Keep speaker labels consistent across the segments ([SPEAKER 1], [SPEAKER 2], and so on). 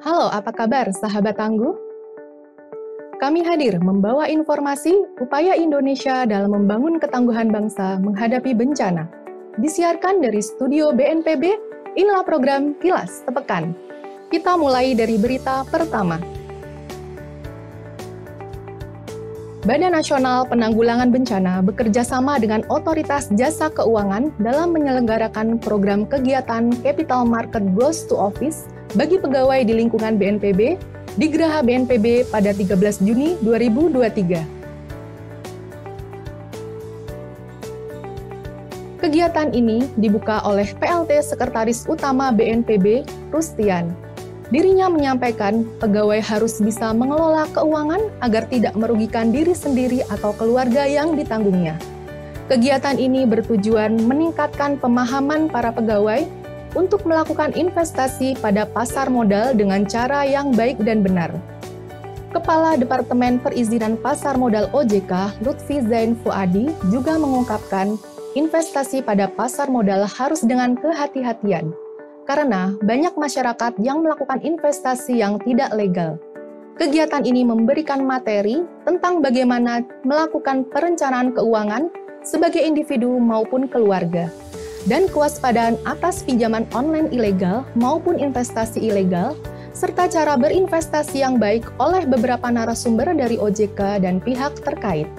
[SPEAKER 1] Halo, apa kabar sahabat tangguh? Kami hadir membawa informasi upaya Indonesia dalam membangun ketangguhan bangsa menghadapi bencana. Disiarkan dari studio BNPB, inilah program Kilas Sepekan. Kita mulai dari berita pertama. Badan Nasional Penanggulangan Bencana bekerja sama dengan Otoritas Jasa Keuangan dalam menyelenggarakan program kegiatan Capital Market Goes to Office bagi pegawai di lingkungan BNPB di Geraha BNPB pada 13 Juni 2023. Kegiatan ini dibuka oleh PLT Sekretaris Utama BNPB, Rustian. Dirinya menyampaikan pegawai harus bisa mengelola keuangan agar tidak merugikan diri sendiri atau keluarga yang ditanggungnya. Kegiatan ini bertujuan meningkatkan pemahaman para pegawai untuk melakukan investasi pada pasar modal dengan cara yang baik dan benar. Kepala Departemen Perizinan Pasar Modal OJK, Lutfi Zain Fuadi, juga mengungkapkan investasi pada pasar modal harus dengan kehati-hatian, karena banyak masyarakat yang melakukan investasi yang tidak legal. Kegiatan ini memberikan materi tentang bagaimana melakukan perencanaan keuangan sebagai individu maupun keluarga, dan kewaspadaan atas pinjaman online ilegal maupun investasi ilegal, serta cara berinvestasi yang baik oleh beberapa narasumber dari OJK dan pihak terkait.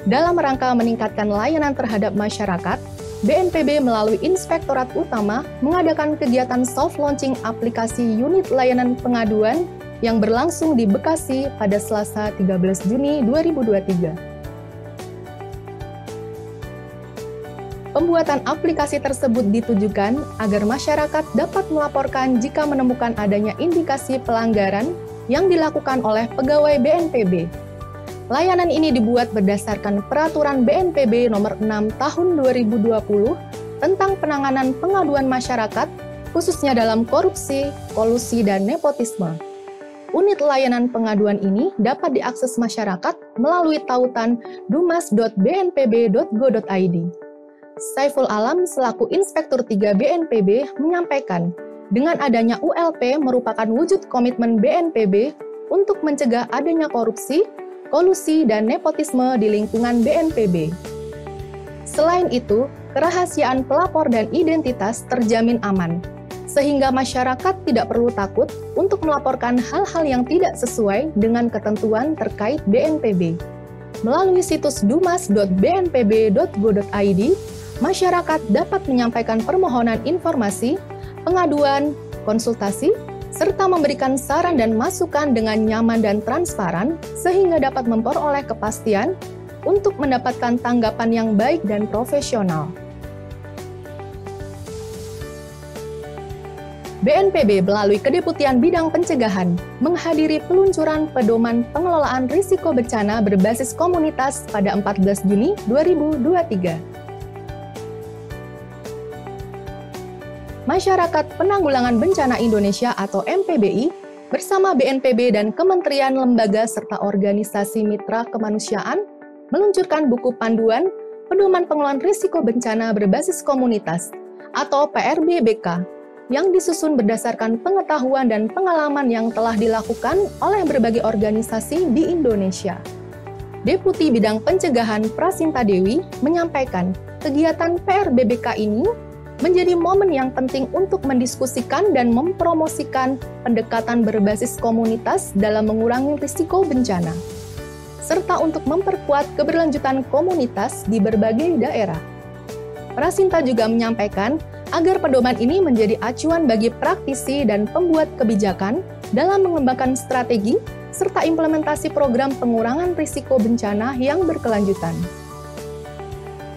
[SPEAKER 1] Dalam rangka meningkatkan layanan terhadap masyarakat, BNPB melalui Inspektorat Utama mengadakan kegiatan soft launching aplikasi unit layanan pengaduan yang berlangsung di Bekasi pada Selasa 13 Juni 2023. Pembuatan aplikasi tersebut ditujukan agar masyarakat dapat melaporkan jika menemukan adanya indikasi pelanggaran yang dilakukan oleh pegawai BNPB. Layanan ini dibuat berdasarkan Peraturan BNPB Nomor 6 Tahun 2020 tentang penanganan pengaduan masyarakat, khususnya dalam korupsi, kolusi, dan nepotisme. Unit layanan pengaduan ini dapat diakses masyarakat melalui tautan dumas.bnpb.go.id. Saiful Alam selaku Inspektur 3 BNPB menyampaikan, dengan adanya ULP merupakan wujud komitmen BNPB untuk mencegah adanya korupsi, kolusi, dan nepotisme di lingkungan BNPB. Selain itu, kerahasiaan pelapor dan identitas terjamin aman, sehingga masyarakat tidak perlu takut untuk melaporkan hal-hal yang tidak sesuai dengan ketentuan terkait BNPB. Melalui situs dumas.bnpb.go.id, masyarakat dapat menyampaikan permohonan informasi, pengaduan, konsultasi, serta memberikan saran dan masukan dengan nyaman dan transparan sehingga dapat memperoleh kepastian untuk mendapatkan tanggapan yang baik dan profesional. BNPB melalui Kedeputian Bidang Pencegahan menghadiri peluncuran pedoman pengelolaan risiko bencana berbasis komunitas pada 14 Juni 2023. Masyarakat Penanggulangan Bencana Indonesia atau MPBI bersama BNPB dan Kementerian Lembaga serta Organisasi Mitra Kemanusiaan meluncurkan buku panduan Pedoman Pengelolaan Risiko Bencana Berbasis Komunitas atau PRBBK yang disusun berdasarkan pengetahuan dan pengalaman yang telah dilakukan oleh berbagai organisasi di Indonesia. Deputi Bidang Pencegahan Prasinta Dewi menyampaikan kegiatan PRBBK ini menjadi momen yang penting untuk mendiskusikan dan mempromosikan pendekatan berbasis komunitas dalam mengurangi risiko bencana, serta untuk memperkuat keberlanjutan komunitas di berbagai daerah. Prasinta juga menyampaikan agar pedoman ini menjadi acuan bagi praktisi dan pembuat kebijakan dalam mengembangkan strategi serta implementasi program pengurangan risiko bencana yang berkelanjutan.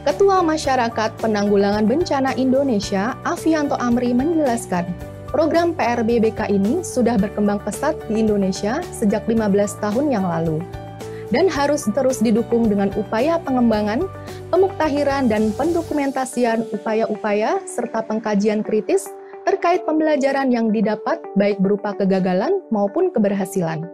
[SPEAKER 1] Ketua Masyarakat Penanggulangan Bencana Indonesia, Afianto Amri menjelaskan, program PRBBK ini sudah berkembang pesat di Indonesia sejak 15 tahun yang lalu, dan harus terus didukung dengan upaya pengembangan, pemuktahiran, dan pendokumentasian upaya-upaya serta pengkajian kritis terkait pembelajaran yang didapat baik berupa kegagalan maupun keberhasilan.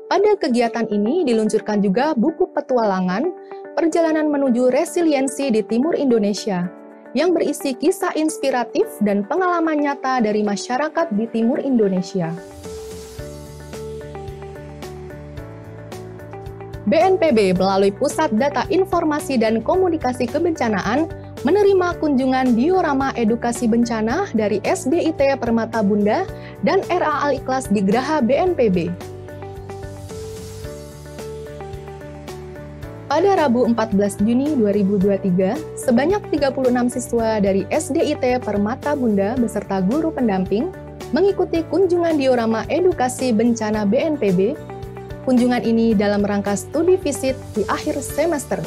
[SPEAKER 1] Pada kegiatan ini diluncurkan juga buku petualangan Perjalanan Menuju Resiliensi di Timur Indonesia yang berisi kisah inspiratif dan pengalaman nyata dari masyarakat di Timur Indonesia. BNPB melalui Pusat Data Informasi dan Komunikasi Kebencanaan menerima kunjungan diorama edukasi bencana dari SDIT Permata Bunda dan RA Al-Ikhlas di Graha BNPB. Pada Rabu 14 Juni 2023, sebanyak 36 siswa dari SDIT Permata Bunda beserta guru pendamping mengikuti kunjungan diorama edukasi bencana BNPB. Kunjungan ini dalam rangka studi visit di akhir semester.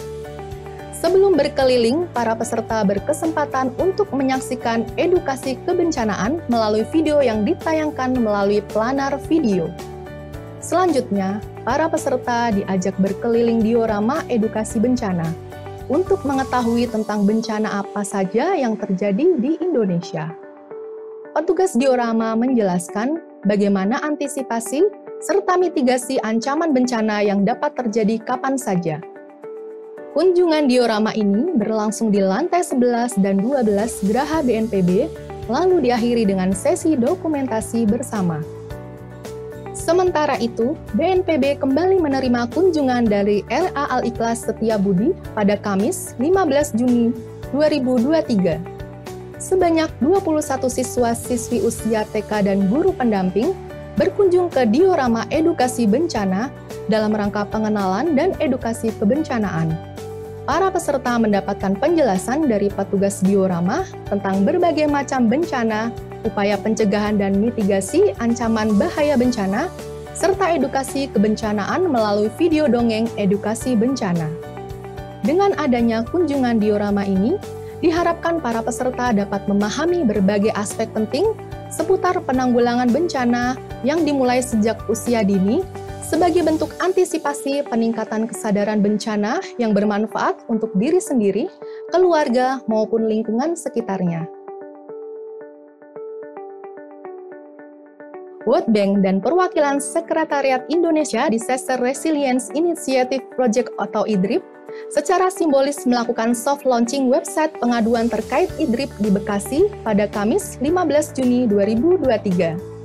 [SPEAKER 1] Sebelum berkeliling, para peserta berkesempatan untuk menyaksikan edukasi kebencanaan melalui video yang ditayangkan melalui planar video. Selanjutnya, para peserta diajak berkeliling diorama edukasi bencana untuk mengetahui tentang bencana apa saja yang terjadi di Indonesia. Petugas diorama menjelaskan bagaimana antisipasi serta mitigasi ancaman bencana yang dapat terjadi kapan saja. Kunjungan diorama ini berlangsung di lantai 11 dan 12 Graha BNPB, lalu diakhiri dengan sesi dokumentasi bersama. Sementara itu, BNPB kembali menerima kunjungan dari RA Al-Ikhlas Setiabudi pada Kamis 15 Juni 2023. Sebanyak 21 siswa-siswi usia TK dan guru pendamping berkunjung ke diorama edukasi bencana dalam rangka pengenalan dan edukasi kebencanaan. Para peserta mendapatkan penjelasan dari petugas diorama tentang berbagai macam bencana, upaya pencegahan dan mitigasi ancaman bahaya bencana, serta edukasi kebencanaan melalui video dongeng edukasi bencana. Dengan adanya kunjungan diorama ini, diharapkan para peserta dapat memahami berbagai aspek penting seputar penanggulangan bencana yang dimulai sejak usia dini sebagai bentuk antisipasi peningkatan kesadaran bencana yang bermanfaat untuk diri sendiri, keluarga, maupun lingkungan sekitarnya. World Bank dan perwakilan Sekretariat Indonesia Disaster Resilience Initiative Project atau IDRIP secara simbolis melakukan soft launching website pengaduan terkait IDRIP di Bekasi pada Kamis 15 Juni 2023.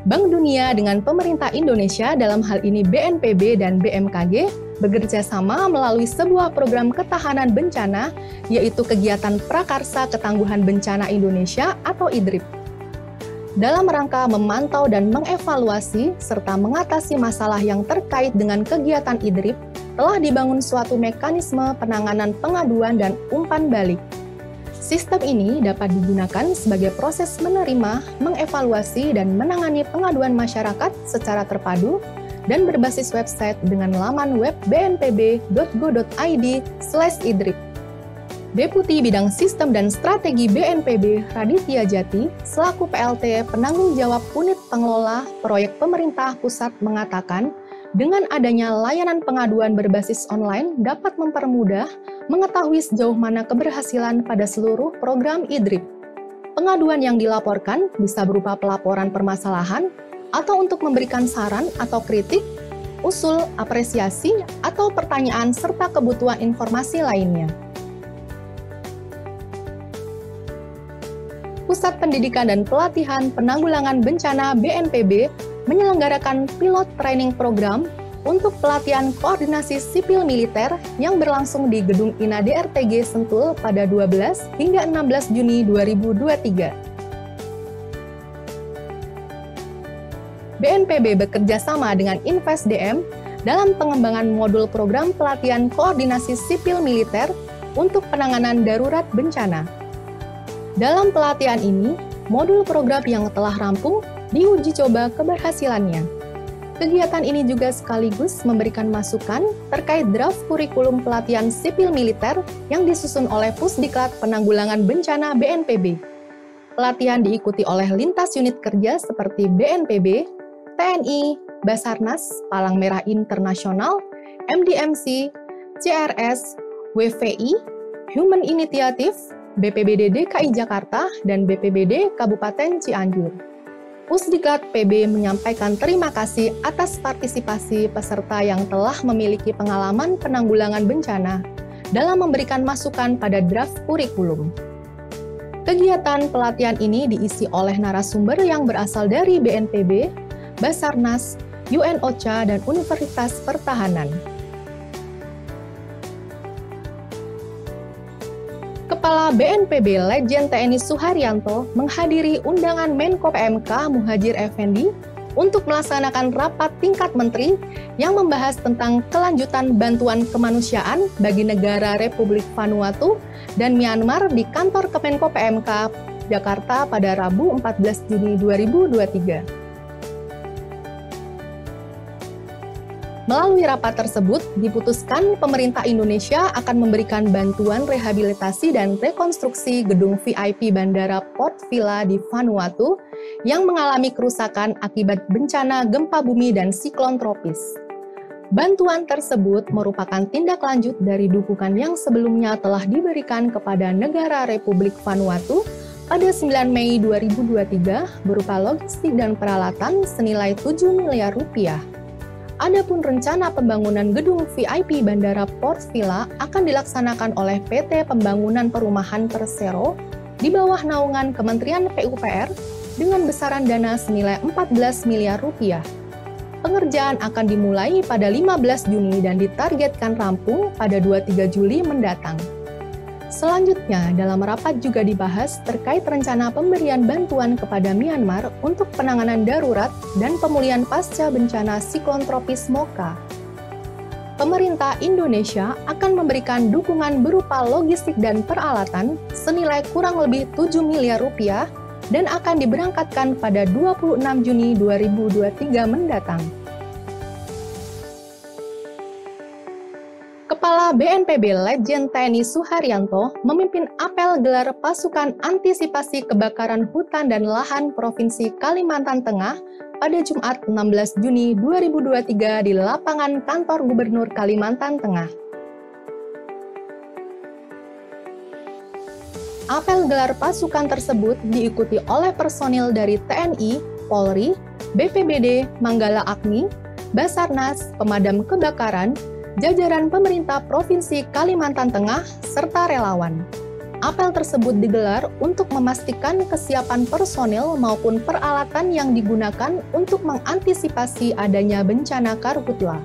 [SPEAKER 1] Bank Dunia dengan pemerintah Indonesia dalam hal ini BNPB dan BMKG bekerja sama melalui sebuah program ketahanan bencana, yaitu kegiatan Prakarsa Ketangguhan Bencana Indonesia atau IDRIP. Dalam rangka memantau dan mengevaluasi serta mengatasi masalah yang terkait dengan kegiatan IDRIP, telah dibangun suatu mekanisme penanganan pengaduan dan umpan balik. Sistem ini dapat digunakan sebagai proses menerima, mengevaluasi, dan menangani pengaduan masyarakat secara terpadu dan berbasis website dengan laman web bnpb.go.id/idrip. Deputi Bidang Sistem dan Strategi BNPB Raditya Jati, selaku PLT Penanggung Jawab Unit Pengelola Proyek Pemerintah Pusat mengatakan, dengan adanya layanan pengaduan berbasis online dapat mempermudah mengetahui sejauh mana keberhasilan pada seluruh program IDRIP. Pengaduan yang dilaporkan bisa berupa pelaporan permasalahan atau untuk memberikan saran atau kritik, usul, apresiasi, atau pertanyaan serta kebutuhan informasi lainnya. Pusat Pendidikan dan Pelatihan Penanggulangan Bencana BNPB menyelenggarakan pilot training program untuk pelatihan koordinasi sipil militer yang berlangsung di Gedung INA DRTG Sentul pada 12 hingga 16 Juni 2023. BNPB bekerja sama dengan InvestDM dalam pengembangan modul program pelatihan koordinasi sipil militer untuk penanganan darurat bencana. Dalam pelatihan ini, modul program yang telah rampung diuji coba keberhasilannya. Kegiatan ini juga sekaligus memberikan masukan terkait draft kurikulum pelatihan sipil militer yang disusun oleh Pusdiklat Penanggulangan Bencana BNPB. Pelatihan diikuti oleh lintas unit kerja seperti BNPB, TNI, Basarnas, Palang Merah Internasional, MDMC, CRS, WVI, Human Initiative, BPBD DKI Jakarta, dan BPBD Kabupaten Cianjur. Pusdiklat PB menyampaikan terima kasih atas partisipasi peserta yang telah memiliki pengalaman penanggulangan bencana dalam memberikan masukan pada draft kurikulum. Kegiatan pelatihan ini diisi oleh narasumber yang berasal dari BNPB, Basarnas, UN-OCHA, dan Universitas Pertahanan. Kepala BNPB Letjen TNI Suharyanto menghadiri undangan Menko PMK Muhadjir Effendi untuk melaksanakan rapat tingkat menteri yang membahas tentang kelanjutan bantuan kemanusiaan bagi negara Republik Vanuatu dan Myanmar di kantor Kemenko PMK Jakarta pada Rabu 14 Juni 2023. Melalui rapat tersebut, diputuskan pemerintah Indonesia akan memberikan bantuan rehabilitasi dan rekonstruksi gedung VIP Bandara Port Vila di Vanuatu yang mengalami kerusakan akibat bencana gempa bumi dan siklon tropis. Bantuan tersebut merupakan tindak lanjut dari dukungan yang sebelumnya telah diberikan kepada negara Republik Vanuatu pada 9 Mei 2023 berupa logistik dan peralatan senilai 7 miliar rupiah. Adapun rencana pembangunan gedung VIP Bandara Port Vila akan dilaksanakan oleh PT Pembangunan Perumahan Persero di bawah naungan Kementerian PUPR dengan besaran dana senilai 14 miliar rupiah. Pengerjaan akan dimulai pada 15 Juni dan ditargetkan rampung pada 23 Juli mendatang. Selanjutnya, dalam rapat juga dibahas terkait rencana pemberian bantuan kepada Myanmar untuk penanganan darurat dan pemulihan pasca bencana siklon tropis Mocha. Pemerintah Indonesia akan memberikan dukungan berupa logistik dan peralatan senilai kurang lebih 7 miliar rupiah dan akan diberangkatkan pada 26 Juni 2023 mendatang. Kepala BNPB Letjen TNI Suharyanto memimpin apel gelar pasukan antisipasi kebakaran hutan dan lahan Provinsi Kalimantan Tengah pada Jumat 16 Juni 2023 di lapangan kantor Gubernur Kalimantan Tengah. Apel gelar pasukan tersebut diikuti oleh personil dari TNI, Polri, BPBD, Manggala Agni, Basarnas, Pemadam Kebakaran, jajaran pemerintah Provinsi Kalimantan Tengah, serta relawan. Apel tersebut digelar untuk memastikan kesiapan personil maupun peralatan yang digunakan untuk mengantisipasi adanya bencana karhutla.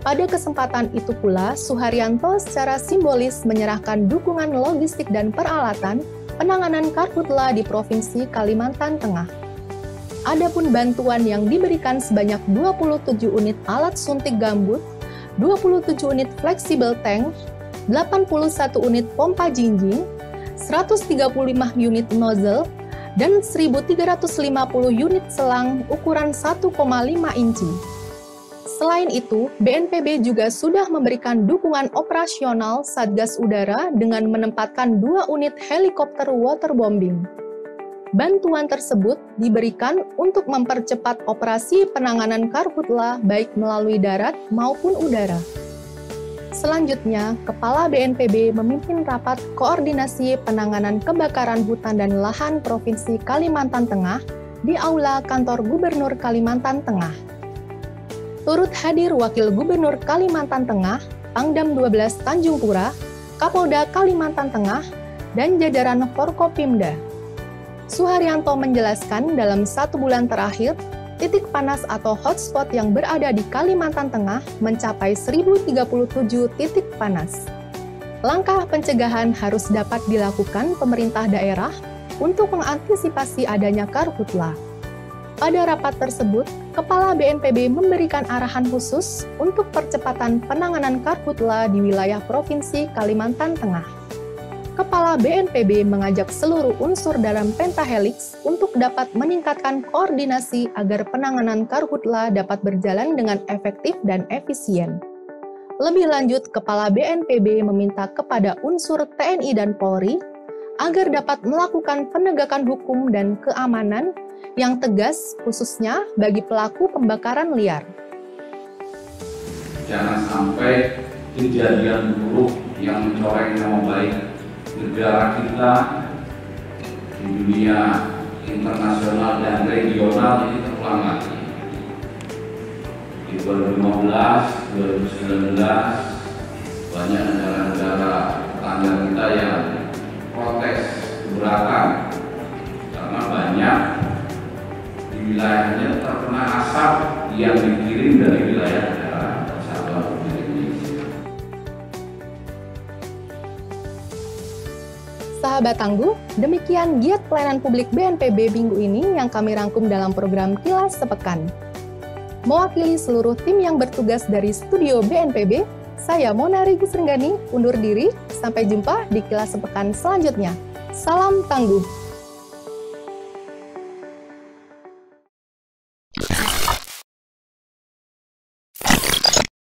[SPEAKER 1] Pada kesempatan itu pula, Suharyanto secara simbolis menyerahkan dukungan logistik dan peralatan penanganan karhutla di Provinsi Kalimantan Tengah. Adapun bantuan yang diberikan sebanyak 27 unit alat suntik gambut, 27 unit flexible tank, 81 unit pompa jinjing, 135 unit nozzle, dan 1.350 unit selang ukuran 1,5 inci. Selain itu, BNPB juga sudah memberikan dukungan operasional Satgas Udara dengan menempatkan 2 unit helikopter waterbombing. Bantuan tersebut diberikan untuk mempercepat operasi penanganan karhutla baik melalui darat maupun udara. Selanjutnya, Kepala BNPB memimpin rapat koordinasi penanganan kebakaran hutan dan lahan Provinsi Kalimantan Tengah di Aula Kantor Gubernur Kalimantan Tengah. Turut hadir Wakil Gubernur Kalimantan Tengah, Pangdam 12 Tanjung Pura, Kapolda Kalimantan Tengah, dan jajaran Forkopimda. Suharyanto menjelaskan dalam 1 bulan terakhir, titik panas atau hotspot yang berada di Kalimantan Tengah mencapai 1.037 titik panas. Langkah pencegahan harus dapat dilakukan pemerintah daerah untuk mengantisipasi adanya karhutla. Pada rapat tersebut, Kepala BNPB memberikan arahan khusus untuk percepatan penanganan karhutla di wilayah Provinsi Kalimantan Tengah. Kepala BNPB mengajak seluruh unsur dalam pentahelix untuk dapat meningkatkan koordinasi agar penanganan karhutla dapat berjalan dengan efektif dan efisien. Lebih lanjut, Kepala BNPB meminta kepada unsur TNI dan Polri agar dapat melakukan penegakan hukum dan keamanan yang tegas khususnya bagi pelaku pembakaran liar.
[SPEAKER 2] Jangan sampai kejadian buruk yang mencoreng nama baik negara kita di dunia internasional dan regional ini terulang lagi. Di 2015, 2019, banyak negara-negara tetangga kita yang protes keberatan karena banyak di wilayahnya terkena asap yang dikirim dari wilayah negara Kesatuan Republik Indonesia.
[SPEAKER 1] Sahabat Tangguh, demikian giat pelayanan publik BNPB minggu ini yang kami rangkum dalam program Kilas Sepekan. Mewakili seluruh tim yang bertugas dari studio BNPB, saya Mona Rigi Srenggani undur diri. Sampai jumpa di Kilas Sepekan selanjutnya. Salam Tangguh.